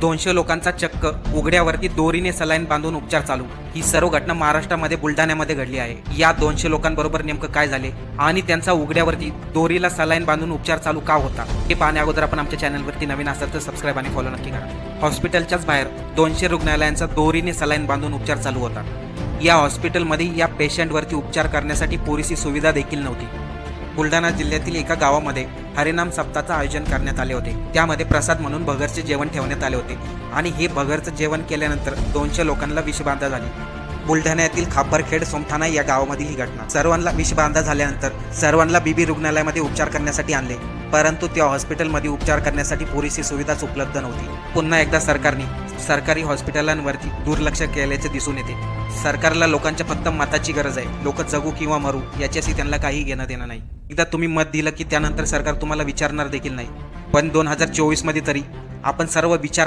200 लोकांचा चक्क उघड्यावरती दोरीने सलाईन बांधून उपचार चालू। ही सर्व घटना महाराष्ट्रामध्ये बुलढाण्यामध्ये घडली आहे। या 200 लोकांबरोबर नेमकं काय झाले आणि त्यांचा उघड्यावरती दोरीला सलाईन बांधून उपचार चालू का होता हे पाहण्या अगोदर आपण आमच्या चॅनलवरती नवीन असाल तर सबस्क्राईब आणि फॉलो नक्की करा। हॉस्पिटलच्याच बाहेर 200 रुग्णालयांचा दोरीने सलाईन बांधून उपचार चालू होता। या हॉस्पिटलमध्ये या पेशंटवरती उपचार करण्यासाठी पुरेशी सुविधा देखील नव्हती। बुलढाणा जिल्ह्यातील एका गावामध्ये हरिनाम सप्ताहाचं आयोजन करण्यात आले होते। त्यामध्ये प्रसाद म्हणून भगरचे जेवण ठेवण्यात आले होते आणि हे भगरचं जेवण केल्यानंतर 200 लोकांना विषबाधा झाली। बुलढाण्यातील खापरखेड सोमठाणा या गावामधील ही घटना। सर्वांना विषबाधा झाल्यानंतर सर्वांना बीबी रुग्णालयामध्ये उपचार करण्यासाठी आणले, परंतु त्या हॉस्पिटलमध्ये उपचार करण्यासाठी पुरेशी सुविधाच उपलब्ध नव्हती। पुन्हा एकदा सरकारी हॉस्पिटलांवरती दुर्लक्ष केल्याचे दिसून येते। सरकारला लोकांच्या फक्त मताची गरज आहे। लोक जगू किंवा मरू याच्याशी त्यांना काही घेणं देणं नाही। एकदा तुम्ही मत दिलं की त्यानंतर सरकार तुम्हाला विचारणार देखील नाही। पण 2024 मध्ये तरी आपण सर्व विचार